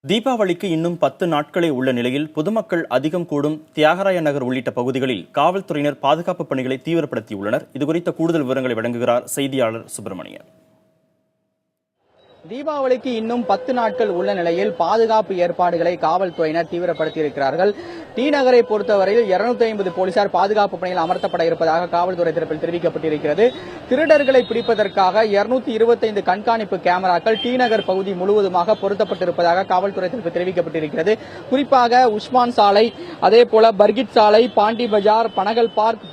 தீபாவளிக்கு இன்னும் 10 நாட்களே உள்ள நிலையில் பொதுமக்கள் அதிகம் கூடும் தியாகராய நகர் உள்ளிட்ட பகுதிகளில் காவல்துறையினர் பாதுகாப்பு பணிகளை தீவிரப்படுத்தியுள்ளனர். இதுகுறித்த கூடுதல் விவரங்களை வழங்குகிறார் செய்தியாளர் சுப்பிரமணியன். தீபாவளிக்கு இன்னும் 10 நாட்கள் உள்ள நிலையில் பாதுகாப்பு ஏற்பாடுகளை காவல்துறையினர் தீவிரப்படுத்தியிருக்கிறார்கள். டி நகரை பொறுத்தவரையில் 250 போலீசார் பாதுகாப்பு பணியில் அமர்த்தப்பட இருப்பதாக காவல்துறை தரப்பில் தெரிவிக்கப்பட்டிருக்கிறது. திருடர்களை பிடிப்பதற்காக 225 கண்காணிப்பு கேமராக்கள் டி நகர் பகுதி முழுவதுமாக பொருத்தப்பட்டிருப்பதாக காவல்துறை தரப்பில் தெரிவிக்கப்பட்டிருக்கிறது. குறிப்பாக உஸ்மான் சாலை, அதே போல பர்கிட் சாலை, பாண்டி பஜார், பனகல் பார்க்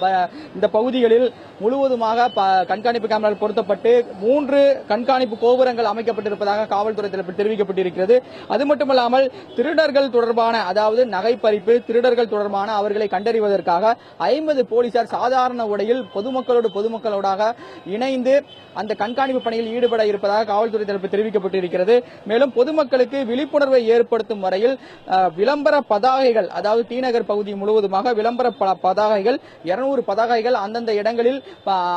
இந்த பகுதிகளில் முழுவதுமாக கண்காணிப்பு கேமராக்கள் பொருத்தப்பட்டு 3 கண்காணிப்பு கோபுரங்கள் அமைக்கப்பட்டிருப்பதாக காவல்துறை தரப்பில் தெரிவிக்கப்பட்டிருக்கிறது. அது மட்டுமல்லாமல் திருடர்கள் தொடர்பான, அதாவது நகை பறிப்பு, திருடர்கள் தொடர்பான அவர்களை கண்டறிவதற்காக 50 போலீசார் சாதாரண உடையில் பொதுமக்களோடாக இணைந்து அந்த கண்காணிப்பு பணியில் ஈடுபட இருப்பதாக காவல்துறை தரப்பில் தெரிவிக்கப்பட்டிருக்கிறது. மேலும் பொதுமக்களுக்கு விழிப்புணர்வை ஏற்படுத்தும் வரையில் விளம்பர பதாகைகள், அதாவது டி நகர் பகுதி முழுவதுமாக விளம்பர பதாகைகள் 200 பதாகைகள் அந்தந்த இடங்களில்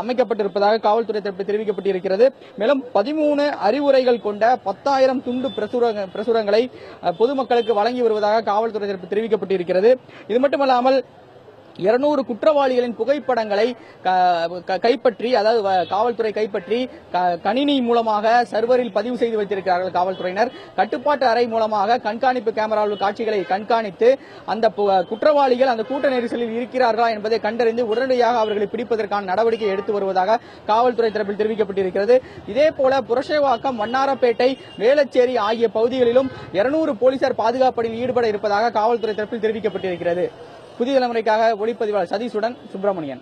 அமைக்கப்பட்டிருப்பதாக காவல்துறை தரப்பில் தெரிவிக்கப்பட்டிருக்கிறது. மேலும் 13 அறிவுரைகள் கொண்ட 10,000 துண்டு பிரசுரங்களை பொதுமக்களுக்கு வழங்கி வருவதாக காவல்துறை தரப்பில் தெரிவிக்கப்பட்டிருக்கிறது. இது மட்டுமல்லாமல் 200 குற்றவாளிகளின் புகைப்படங்களை கைப்பற்றி, அதாவது காவல்துறை கைப்பற்றி கணினி மூலமாக சர்வரில் பதிவு செய்து வைத்திருக்கிறார்கள் காவல்துறையினர். கட்டுப்பாட்டு அறை மூலமாக கண்காணிப்பு கேமராவில் காட்சிகளை கண்காணித்து அந்த குற்றவாளிகள் அந்த கூட்ட நெரிசலில் இருக்கிறார்களா என்பதை கண்டறிந்து உடனடியாக அவர்களை பிடிப்பதற்கான நடவடிக்கை எடுத்து வருவதாக காவல்துறை தரப்பில் தெரிவிக்கப்பட்டிருக்கிறது. இதேபோல புரஷவாக்கம், வண்ணாரப்பேட்டை, வேளச்சேரி ஆகிய பகுதிகளிலும் 200 போலீசார் பாதுகாப்பு பணியில் ஈடுபட இருப்பதாக காவல்துறை தரப்பில் தெரிவிக்கப்பட்டிருக்கிறது. புதிய தலைமுறைக்காக ஒளிப்பதிவாளர் சதீஷுடன் சுப்பிரமணியன்.